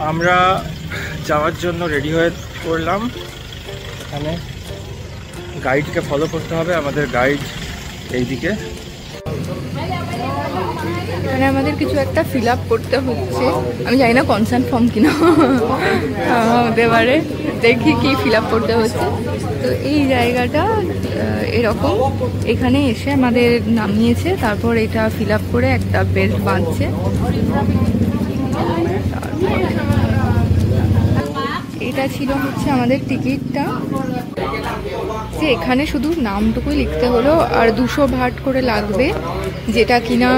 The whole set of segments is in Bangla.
আমরা যাওয়ার জন্য রেডি হয়ে পড়লাম। এখানে গাইডকে ফলো করতে হবে, আমাদের গাইড এইদিকে। এখানে আমাদের কিছু একটা ফিল আপ করতে হচ্ছে, আমি জানি না কনসার্ন ফর্ম কিনা হতে পারে, দেখি কি ফিল আপ করতে হচ্ছে। তো এই জায়গাটা এরকম, এখানে এসে আমাদের নামিয়েছে, তারপর এটা ফিল আপ করে একটা বেল্ট বাঁধছে। এটা ছিল হচ্ছে আমাদের টিকিটটা, যে এখানে শুধু নামটুকুই লিখতে হলো, আর 200 ভাট করে লাগবে, যেটা কিনা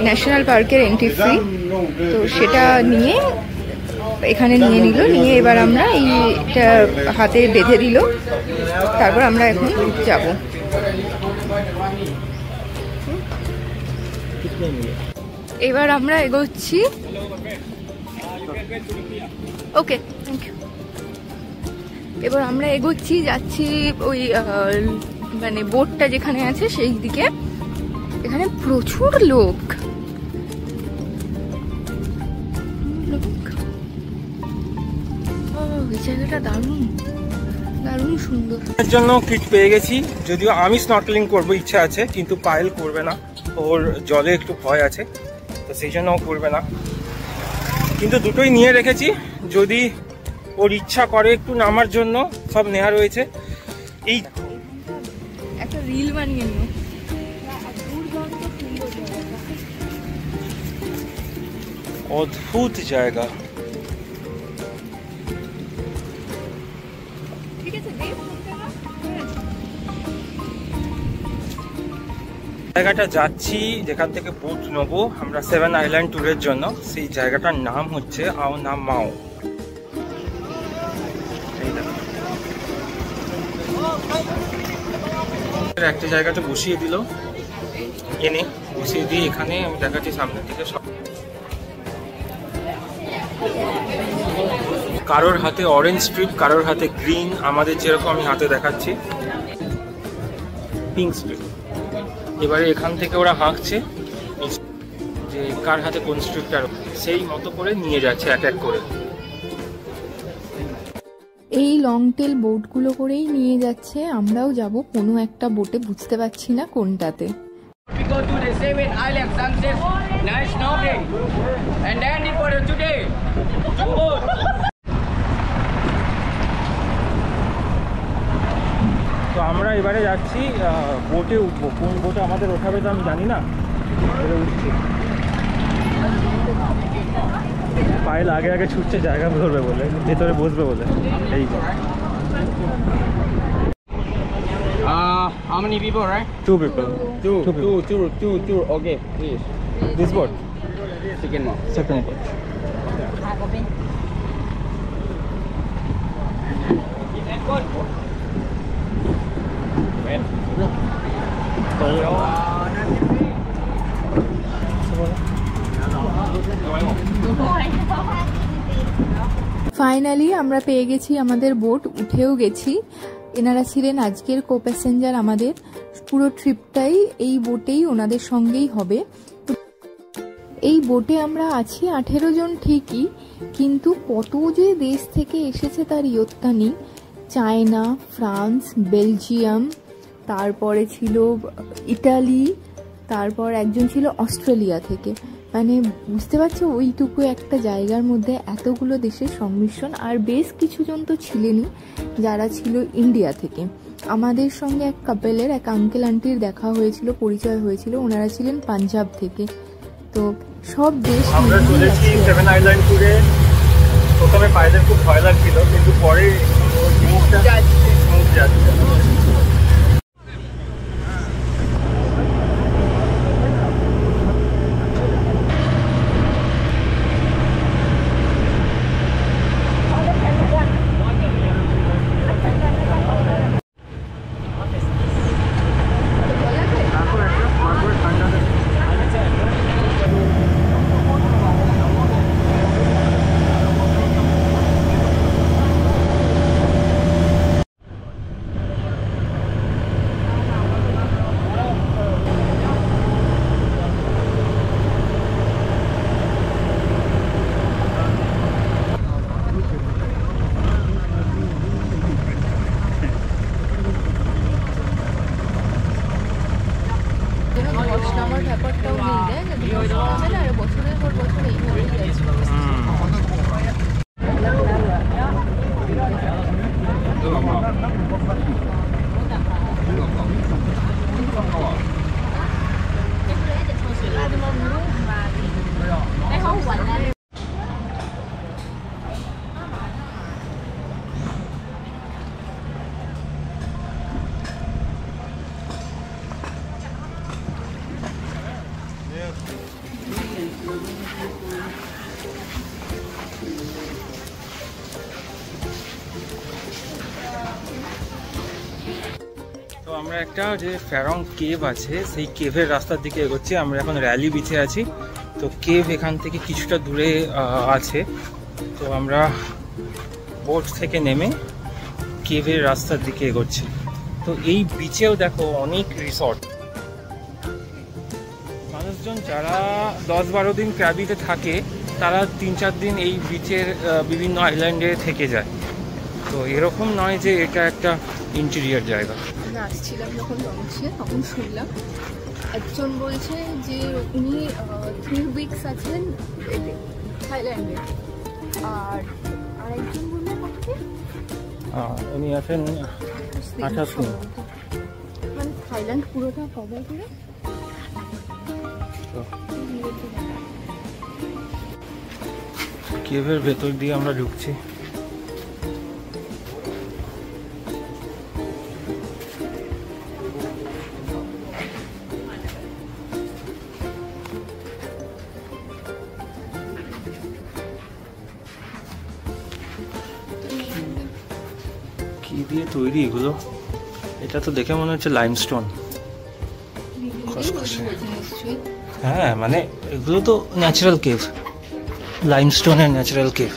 ন্যাশনাল পার্কের এন্ট্রি ফ্রি। তো সেটা নিয়ে এখানে নিয়ে এবার আমরা এইটা হাতে বেঁধে দিল, তারপর আমরা এখন যাব। এবার আমরা এগোচ্ছি। ওকে, থ্যাংক ইউ। এবার আমরা এগোচ্ছি, যাচ্ছি ওই মানে বোটটা যেখানে আছে সেই দিকে। এখানে প্রচুর লোক। এই জায়গাটা দারুণ দারুণ সুন্দর। এর জন্য কিট পেয়ে গেছি, যদিও আমি স্নর্কেলিং করবো ইচ্ছা আছে, কিন্তু পায়েল করবে না, ওর জলে একটু ভয় আছে, তো সেই জন্য ও করবে না। কিন্তু দুটোই নিয়ে রেখেছি, যদি ওর ইচ্ছা করে একটু নামার জন্য, সব নেওয়া রয়েছে। এই একটা রিল বানিয়ে নিও। অদ্ভুত জায়গা। জায়গাটা যাচ্ছি যেখান থেকে বোট নেবো আমরা 7 আইল্যান্ড ট্যুরের জন্য, সেই জায়গাটার নাম হচ্ছে আও নাম মাও। একটা জায়গাটা বসিয়ে দিল, এনে বসিয়ে দিয়ে এখানে আমি দেখাচ্ছি সামনের দিকে। সব কারোর হাতে অরেঞ্জ স্ট্রিপ, কারোর হাতে গ্রিন, আমাদের যেরকম আমি হাতে দেখাচ্ছি পিঙ্ক স্ট্রিপ। এবারে এখান থেকে ওরা হাঁকছে যে কার হাতে কোন স্ট্রিপটা, সেই মতো করে নিয়ে যাচ্ছে এক এক করে। এই লং টেল বোটগুলো করেই নিয়ে যাচ্ছে, আমরাও যাব কোনো একটা বোটে, বুঝতে পারছি না কোনটাতে। তো আমরা এবারে যাচ্ছি বোটে উঠবো, কোন বোটে আমাদের ওঠাবে তো আমি জানি না, উঠছি। পায়েল আগে আগে ছুটছে জায়গা ধরবে বলে, ভেতরে বসবে বলে। এই how many people, right? 2 people. Two. Okay, please. This boat? Second one. Second boat. Finally আমরা পেয়ে গেছি আমাদের বোট, উঠেও গেছি। এনারা ছিলেন আজকের কো প্যাসেঞ্জার আমাদের, পুরো ট্রিপটাই এই বোটেই ওনাদের সঙ্গেই হবে। এই বোটে আমরা আছি 18 জন ঠিকই, কিন্তু কত যে দেশ থেকে এসেছে তার ইয়ত্তা নেই। চায়না, ফ্রান্স, বেলজিয়াম, তারপরে ছিল ইটালি, তারপর একজন ছিল অস্ট্রেলিয়া থেকে। মানে বুঝতে পারছো, ওইটুকু একটা জায়গার মধ্যে এতগুলো দেশের সংমিশ্রণ। আর বেশ কিছুজন তো ছিলেনই যারা ছিল ইন্ডিয়া থেকে। আমাদের সঙ্গে এক কাপেলের, এক আঙ্কেল আন্টির দেখা হয়েছিল, পরিচয় হয়েছিল, ওনারা ছিলেন পাঞ্জাব থেকে। তো সব দেশ আমরা চলেছি 7 আইল্যান্ড ট্যুরে। প্রথমে পায়েদের খুব ভয় লাগছিল, কিন্তু পরে যাচ্ছে। আমরা একটা যে ফ্যারং কেভ আছে সেই কেভের রাস্তার দিকে এগোচ্ছি। আমরা এখন র্যালি বিচে আছি। তো কেভ এখান থেকে কিছুটা দূরে আছে। তো আমরা বোট থেকে নেমে কেভের রাস্তার দিকে এগোচ্ছি। তো এই বিচেও দেখো অনেক রিসর্ট। মানুষজন যারা 10-12 দিন ক্র্যাবিতে থাকে তারা 3-4 দিন এই বিচের বিভিন্ন আইল্যান্ডে থেকে যায়। তো এরকম নয় যে এটা একটা ইন্টেরিয়র জায়গা। আমরা আসছিলাম যখন লঞ্চে তখন শুনলাম একজন বলছে যে উনি 3 উইকস আছেন থাইল্যান্ডে, আর আরেকজন বললেন উনি আছেন 28 দিন। মানে থাইল্যান্ড পুরোটা কভার করে। কেভের ভেতর দিয়ে আমরা ঢুকছি। কি দিয়ে তৈরি এগুলো? এটা তো দেখে মনে হচ্ছে লাইমস্টোন। হ্যাঁ, মানে এগুলো তো ন্যাচারাল কেভ, লাইমস্টোনের ন্যাচারাল কেভ।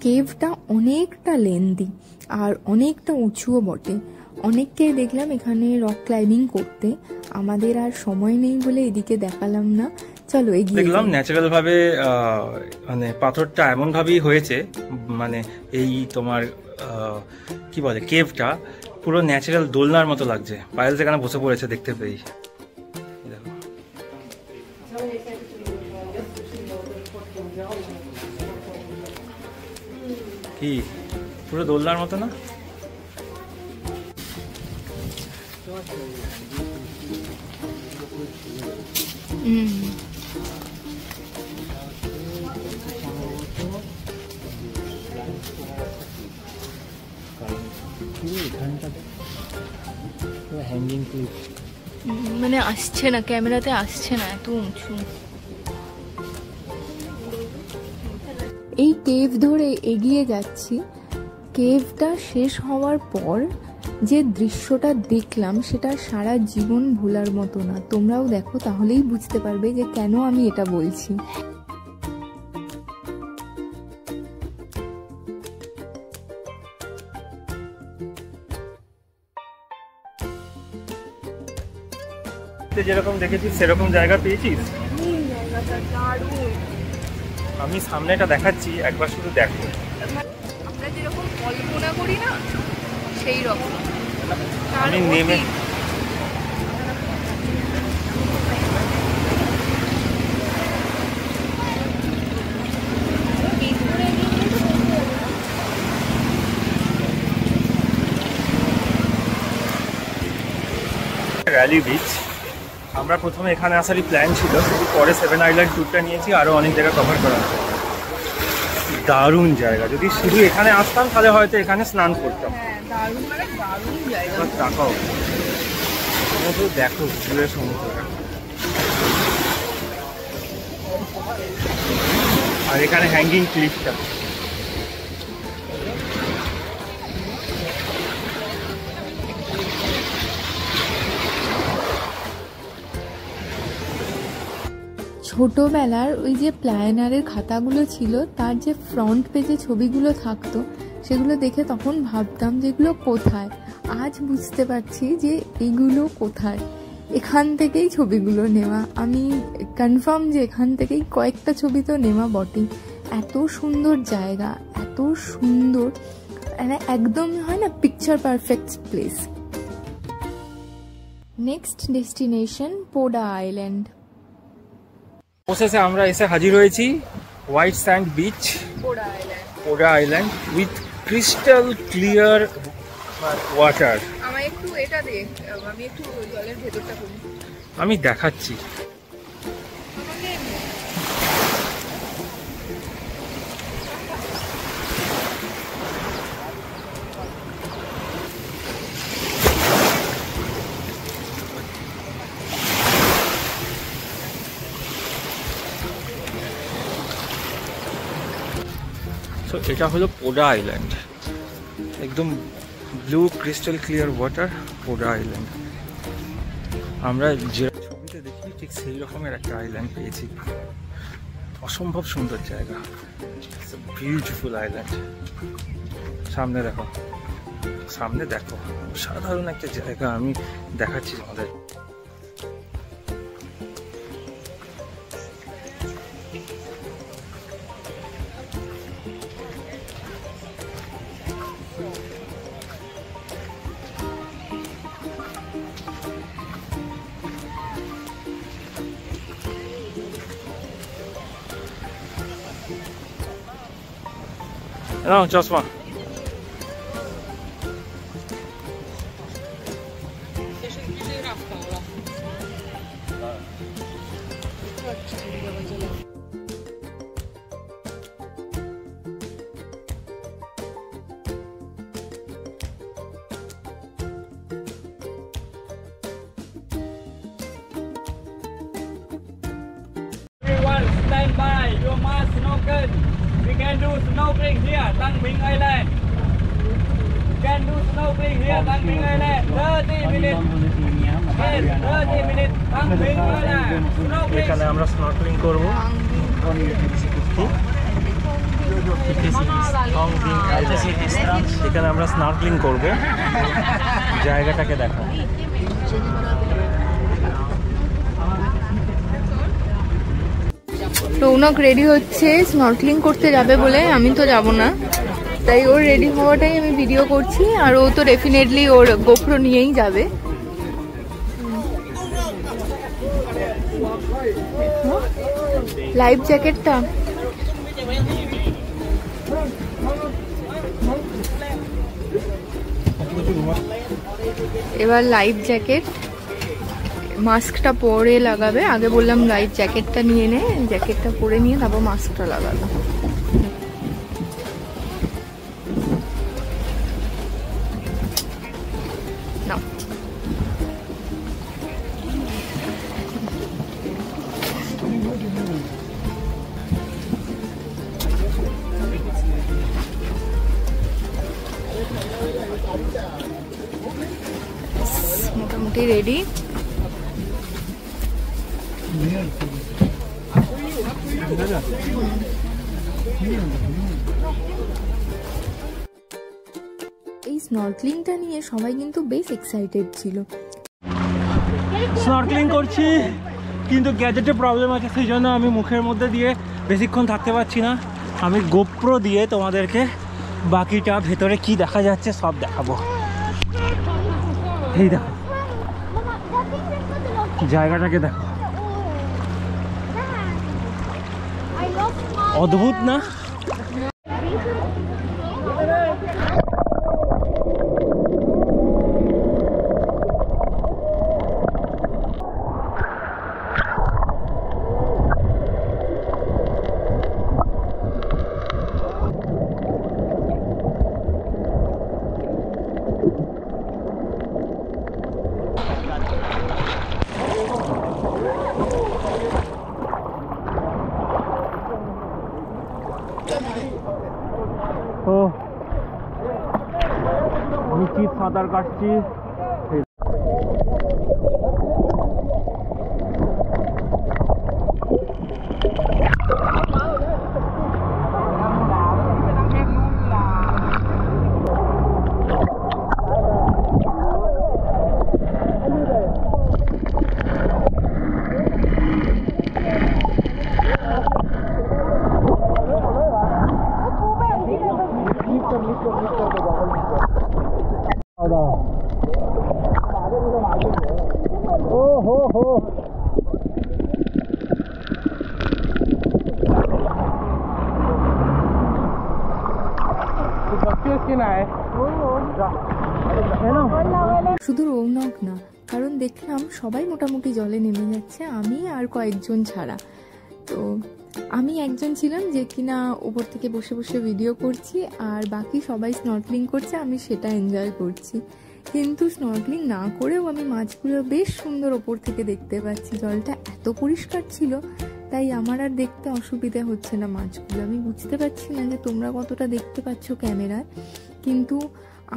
কেভটা অনেকটা লেন্দি আর অনেকটা উঁচুও বটে। অনেককেই দেখলাম এখানে রক ক্লাইম্বিং করতে। আমাদের আর সময় নেই বলে এদিকে দেখালাম না। চলো এগিয়ে দেখলাম ন্যাচারাল ভাবে মানে পাথরটা এমন ভাবেই হয়েছে, মানে এই তোমার কি বলে কেভটা পুরো ন্যাচারাল দোলনার মতো লাগছে। পায়েল সেখানে বসে পড়েছে দেখতে পেয়ে। কি পুরো দোলনার মতো না? মানে আসছে না, ক্যামেরাতে আসছে না, এত উঁচু। এই কেভ ধরে এগিয়ে যাচ্ছি। কেভটা শেষ হওয়ার পর যে দৃশ্যটা দেখলাম সেটা সারা জীবন ভোলার মতো না। তোমরাও দেখো, তাহলেই বুঝতে পারবে যে কেন আমি এটা বলছি। যেরকম দেখেছিস সেরকম জায়গা পেয়েছিস? আমি সামনেটা দেখাচ্ছি, একবার শুধু দেখো। আমরা যেরকম কল্পনা করি না সেই রকম। আমি নেমে র্যালি বিচ। আমরা প্রথমে এখানে আসারই প্ল্যান ছিল, কিন্তু পরে 7 আইল্যান্ড ট্যুরটা নিয়েছি, আরও অনেক জায়গা কভার করা আছে। দারুণ জায়গা। যদি শুধু এখানে আসতাম তাহলে হয়তো এখানে স্নান করতাম। তাকাও, সমুদ্র দেখো, দূরের সমুদ্রটা। আর এখানে হ্যাঙ্গিং ক্লিফটা। ছোটবেলার ওই যে প্ল্যানারের খাতাগুলো ছিল, তার যে ফ্রন্ট পেজে ছবিগুলো থাকতো সেগুলো দেখে তখন ভাবতাম যে এগুলো কোথায়। আজ বুঝতে পারছি যে এগুলো কোথায়। এখান থেকেই ছবিগুলো নেওয়া। আমি কনফার্ম যে এখান থেকেই কয়েকটা ছবি তো নেওয়া বটেই। এত সুন্দর জায়গা, এত সুন্দর, মানে একদম হয় না picture perfect place. Next destination Poda Island. অবশেষে আমরা এসে হাজির হয়েছি white sand beach, Poda Island with crystal clear water. আমায় একটু এটা দে, আমি একটু জলের ভেতরটা করি। আমি দেখাচ্ছি। সো এটা হলো পোডা আইল্যান্ড, একদম blue crystal clear water, Poda Island. আমরা যে ছবিতে দেখি ঠিক সেই রকমের একটা আইল্যান্ড পেয়েছি। অসম্ভব সুন্দর জায়গা, বিউটিফুল আইল্যান্ড। সামনে দেখো, সামনে দেখো, সাধারণ একটা জায়গা আমি দেখাচ্ছি তোমাদের। নাও চশমা। Everyone stand by. You must snorkel. We can do snorkeling here, Tang Bing Island. We can do snorkeling here, Tang Bing Island. 30 minutes. Yes, 30 minutes. Tang Bing Island. Snorkeling. এখানে আমরা স্নর্কেলিং করবো। এখানে আমরা স্নর্কেলিং করবো। জায়গাটাকে দেখো। রৌনক রেডি হচ্ছে স্নর্কেলিং করতে যাবে বলে, আমি তো যাব না, তাই ওর রেডি হওয়াটাই আমি ভিডিও করছি। আর ও তো ডেফিনেটলি ওর গোপ্রো নিয়েই যাবে। লাইফ জ্যাকেটটা এবার লাইফ জ্যাকেট, মাস্কটা পরে লাগাবে। আগে বললাম লাইফ জ্যাকেটটা নিয়ে নে, জ্যাকেটটা পরে নিয়ে তারপর মাস্কটা লাগাবে। নাও। মোটামুটি রেডি। এই স্নর্কেলিংটা নিয়ে সবাই কিন্তু বেশ এক্সাইটেড ছিল। স্নর্কেলিং করছি, কিন্তু গ্যাজেটে প্রবলেম আছে, সেই জন্য আমি মুখের মধ্যে দিয়ে বেশিক্ষণ থাকতে পারছি না। আমি গোপ্রো দিয়ে তোমাদেরকে বাকিটা ভেতরে কি দেখা যাচ্ছে সব দেখাবো। এই দেখো, জায়গাটাকে দেখো, অদ্ভুত না? ও নিশ্চিত সাঁতার কাটছি। শুধু রৌনক না, কারণ দেখলাম সবাই মোটামুটি জলে নেমে যাচ্ছে, আমি আর কয়েকজন ছাড়া। তো আমি একজন ছিলাম যে কিনা উপর থেকে বসে বসে ভিডিও করছি, আর বাকি সবাই স্নর্কেলিং করছে, আমি সেটা এনজয় করছি। কিন্তু স্নর্কেলিং না করেও আমি মাছগুলো বেশ সুন্দর ওপর থেকে দেখতে পাচ্ছি। জলটা এত পরিষ্কার ছিল তাই আমার আর দেখতে অসুবিধা হচ্ছে না মাছগুলো। আমি বুঝতে পারছি না যে তোমরা কতটা দেখতে পাচ্ছ ক্যামেরায়, কিন্তু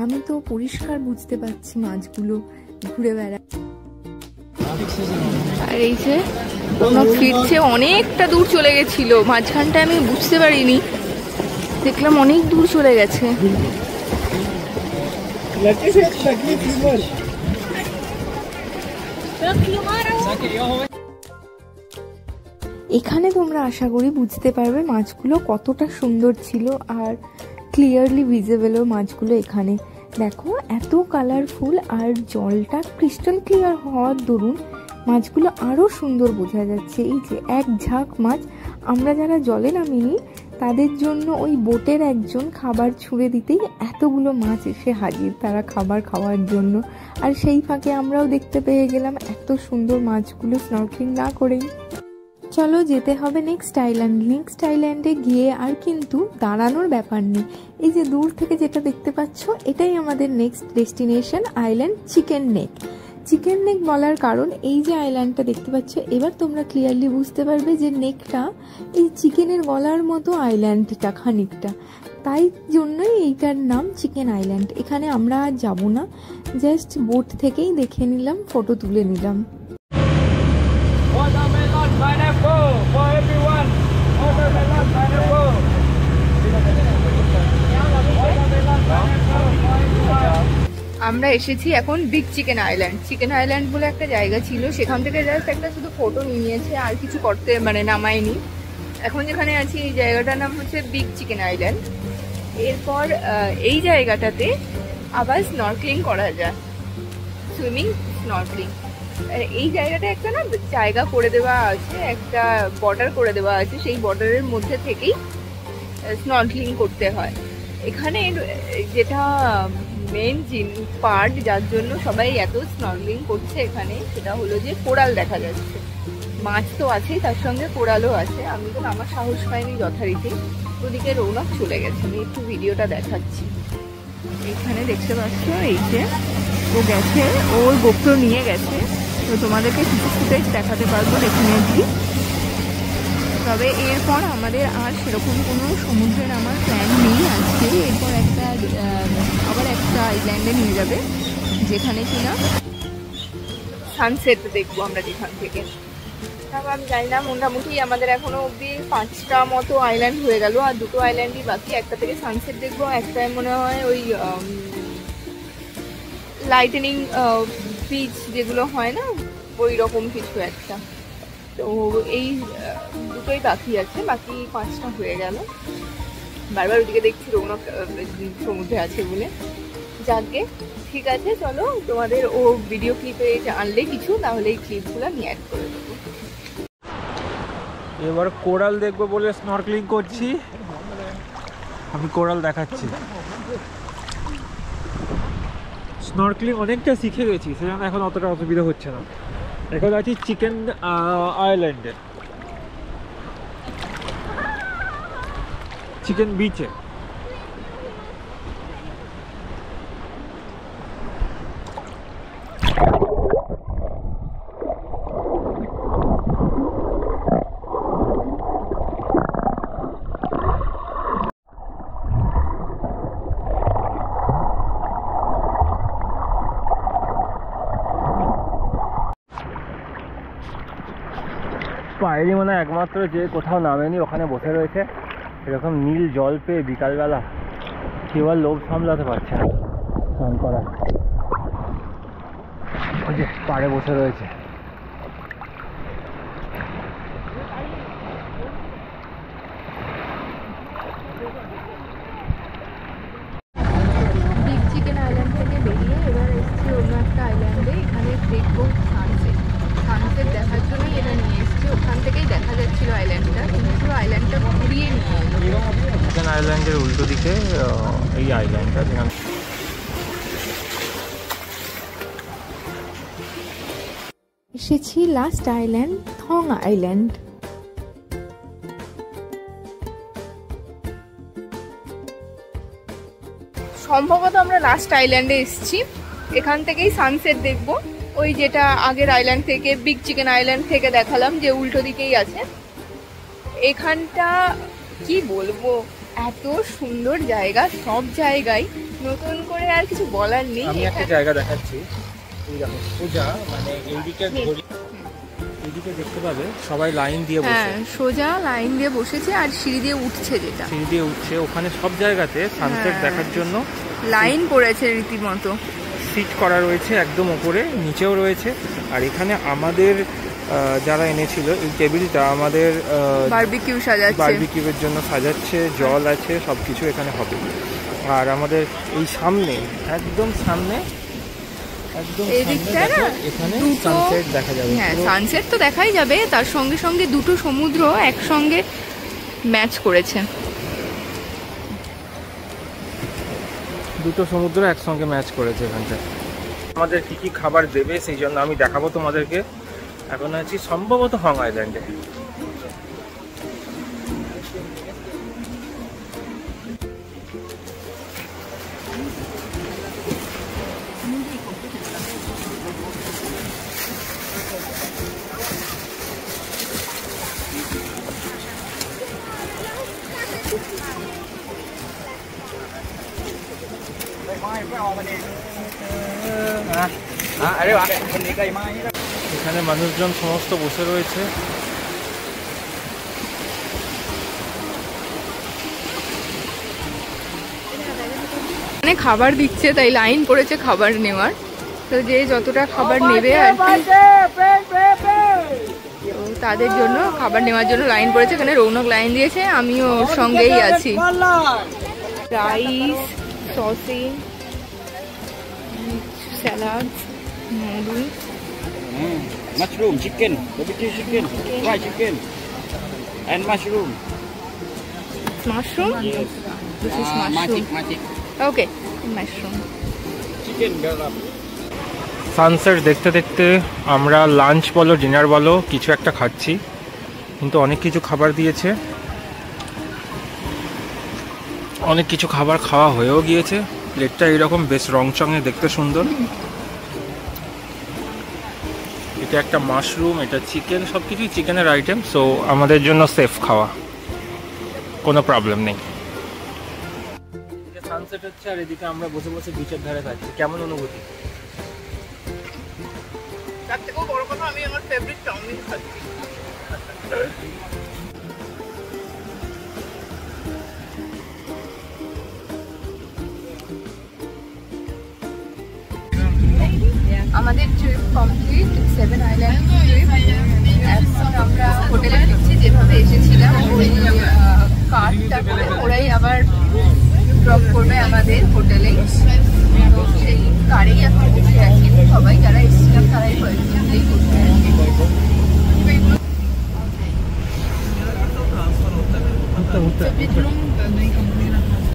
আমি তো পরিষ্কার বুঝতে পারছি মাছগুলো ঘুরে বেড়ায়। আর এই যে রৌনক ফিরছে, অনেকটা দূর চলে গেছিল, মাঝখানটা আমি বুঝতে পারিনি, দেখলাম অনেক দূর চলে গেছে। এখানে তোমরা আশা করি বুঝতে পারবে মাছগুলো কতটা সুন্দর ছিল, আর ক্লিয়ারলি ভিজিবলও মাছগুলো এখানে। দেখো এত কালারফুল, আর জলটা ক্রিস্টাল ক্লিয়ার হওয়ার দরুন মাছগুলো আরও সুন্দর বোঝা যাচ্ছে। এই যে এক ঝাঁক মাছ, আমরা যারা জলে নামিনি তাদের জন্য ওই বোটের একজন খাবার ছুঁড়ে দিতেই এতগুলো মাছ এসে হাজির তারা খাবার খাওয়ার জন্য। আর সেই ফাঁকে আমরাও দেখতে পেয়ে গেলাম এত সুন্দর মাছগুলো স্নর্কেলিং না করেই। চলো যেতে হবে নেক্সট আইল্যান্ড। নেক্সট আইল্যান্ডে গিয়ে আর কিন্তু দাঁড়ানোর ব্যাপার নেই, এই যে দূর থেকে যেটা দেখতে পাচ্ছ এটাই আমাদের next destination, island chicken neck. Chicken neck বলার কারণ এই যে আইল্যান্ডটা দেখতে পাচ্ছ, এবার তোমরা ক্লিয়ারলি বুঝতে পারবে যে নেকটা এই চিকেনের গলার মতো আইল্যান্ডটা খানিকটা, তাই জন্যই এইটার নাম চিকেন আইল্যান্ড। এখানে আমরা আর যাবো না, জাস্ট বোট থেকেই দেখে নিলাম, ফটো তুলে নিলাম। Watermelon pineapple for everyone. Watermelon pineapple. আমরা এসেছি এখন big chicken island. Chicken island বলে একটা জায়গা ছিল, সেখান থেকে জাস্ট একটা শুধু ফটো নিয়েছে, আর কিছু করতে নামায়নি। এখন যেখানে আছি এই জায়গাটার নাম হচ্ছে বিগ চিকেন আইল্যান্ড। এরপর এই জায়গাটাতে আবার স্নর্কেলিং করা যায়, সুইমিং, স্নর্কেলিং। এই জায়গাটা একটা না জায়গা করে দেওয়া আছে, একটা বর্ডার করে দেওয়া আছে, সেই বর্ডারের মধ্যে থেকেই স্নর্কেলিং করতে হয়। এখানে যেটা মেন পার্ট যার জন্য সবাই এত স্নর্কেলিং করছে এখানে, সেটা হলো যে কোরাল দেখা যাচ্ছে। মাছ তো আছেই, তার সঙ্গে কোরালও আছে। আমি তো আমার সাহস পাইনি যথারীতি, ওদিকে রৌনক চলে গেছে। আমি একটু ভিডিওটা দেখাচ্ছি। এখানে দেখতে পাচ্ছ এই যে ও গেছে, ওর গোপ্র নিয়ে গেছে, তো তোমাদেরকে কিছু ফুটেজ দেখাতে পারবো ডেফিনেটলি। তবে এরপর আমাদের আর সেরকম কোনো সমুদ্রে নামার প্ল্যান নেই আজকে। এরপর আবার একটা আইল্যান্ডে নিয়ে যাবে, যেখানে কিনা সানসেট দেখবো আমরা যেখান থেকে। তারপর আমি জানি না, মোটামুটি আমাদের এখনো অবধি 5টা মতো আইল্যান্ড হয়ে গেল, আর 2টো আইল্যান্ডই বাকি। একটা থেকে সানসেট দেখবো, একটাই মনে হয় ওই লাইটেনিং বিচ যেগুলো হয় না, ওই রকম কিছু একটা। তো এই দুটোই বাকি আছে, বাকি 5টা হয়ে গেল। বারবার ওদিকে দেখছি রৌনক সমুদ্রে আছে বলে। যাকে ঠিক আছে, চলো তোমাদের ও ভিডিও ক্লিপে আনলে কিছু, তাহলে এই ক্লিপগুলো নিয়ে অ্যাড করে দেবো। এবার কোরাল দেখবো বলে স্নর্কেলিং করছি, আমি কোরাল দেখাচ্ছি। স্নর্কেলিং অনেকটা শিখে গেছি, সেজন্য এখন অতটা অসুবিধা হচ্ছে না। এখন আছি চিকেন আইল্যান্ডে, চিকেন বিচে। পায়েরি মানে একমাত্র যে কোথাও নামেনি ওখানে বসে রয়েছে। এরকম নীল জল পেয়ে বিকালবেলা কেউ আর লোভ সামলাতে পারছে না স্নান করার। ওই যে পাড়ে বসে রয়েছে। বিগ চিকেন আইল্যান্ড থেকে বেরিয়ে এবার এসেছি অন্য একটা আইল্যান্ডে। এখানে দেখবো সানসেট। সানসেট দেখার জন্যই এটা নিয়ে এসেছি। ওখান থেকেই দেখা যাচ্ছিল আইল্যান্ডটা, কিন্তু পুরো আইল্যান্ডটা ঘুরিয়ে নিয়ে এলো। চিকেন আইল্যান্ডের উল্টো দিকে এই আইল্যান্ডটা, যেখানে এসেছি লাস্ট আইল্যান্ড, থং আইল্যান্ড। সম্ভবত আমরা লাস্ট আইল্যান্ডে এসেছি। এখান থেকেই সানসেট দেখব, ওই যেটা আগের আইল্যান্ড থেকে, বিগ চিকেন আইল্যান্ড থেকে দেখালাম যে উল্টো দিকেই আছে, এখানটা কি বলবো, এত সুন্দর জায়গা, সব জায়গায় নতুন করে আর কিছু বলার নেই। আমি একটা জায়গা দেখাচ্ছি, এই দেখো সোজা মানে এইদিকে ঘড়ি, এইদিকে দেখতে পাবে সবাই লাইন দিয়ে বসে, হ্যাঁ সোজা লাইন দিয়ে বসেছে আর সিঁড়ি দিয়ে উঠছে, যেটা সিঁড়ি দিয়ে উঠছে। ওখানে সব জায়গাতে সানসেট দেখার জন্য লাইন পড়েছে রীতিমতো, সিট করা রয়েছে একদম উপরে, নিচেও রয়েছে। আর এখানে আমাদের যারা এনেছিল এই টেবিলটা আমাদের বারবিকিউ সাজাচ্ছে, বারবিকিউয়ের জন্য সাজাচ্ছে, জল আছে, সব কিছু এখানে হবে। আর আমাদের এই সামনে, একদম সামনে, একদম এখানে সানসেট দেখা যাবে। হ্যাঁ সানসেট তো দেখাই যাবে, তার সঙ্গে সঙ্গে দুটো সমুদ্র একসঙ্গে ম্যাচ করেছে, দুটো সমুদ্র একসঙ্গে ম্যাচ করেছে এখানটা। আমাদের কি কি খাবার দেবে সেই জন্য আমি দেখাবো তোমাদেরকে। এখন আছি সম্ভবত হং আইল্যান্ডে। এখানে মানুষজন সমস্ত বসে রয়েছে। মানে খাবার দিচ্ছে তাই লাইন পড়েছে খাবার নেওয়ার, তো যে যতটা খাবার নেবে আর তাদের জন্য খাবার নেওয়ার জন্য লাইন পড়েছে। এখানে রৌনক লাইন দিয়েছে, আমিও ওর সঙ্গেই আছি। Rice, sausage, salad, noodles, mushroom, chicken, barbecue chicken, fried chicken, and mushroom. mushroom. Yes. This is mushroom. Magic. Okay, mushroom. Chicken garam. Sunset দেখতে দেখতে আমরা লাঞ্চ বলো ডিনার বলো কিছু একটা খাচ্ছি, কিন্তু অনেক কিছু খাবার দিয়েছে, অনেক কিছু খাবার খাওয়া হয়েও গিয়েছে। প্লেটটা এইরকম বেশ রংচঙে, দেখতে সুন্দর। এটা একটা মাশরুম, এটা চিকেন, সব কিছুই চিকেনের আইটেম। সো আমাদের জন্য সেফ খাওয়া, কোনো প্রবলেম নেই। সানসেট হচ্ছে আর এদিকে আমরা বসে বসে বিচের ধারে খাচ্ছি। কেমন অনুভূতি? তার থেকেও বড় কথা, আমি আমার ফেভারিট চাউমিন খাচ্ছি। আমাদের ট্রিপ কমপ্লিট, 7 আইল্যান্ড ট্রিপ। এখন আমরা হোটেলে ফিরছি, যেভাবে এসেছিলাম ওই কারটা করে ওরাই আবার ড্রপ করবে আমাদের হোটেলে। তো সেই কারেই এখন বসে আছি, সবাই যারা এসেছিলাম তারাই কয়েকজনই বসে আছি। বেডরুম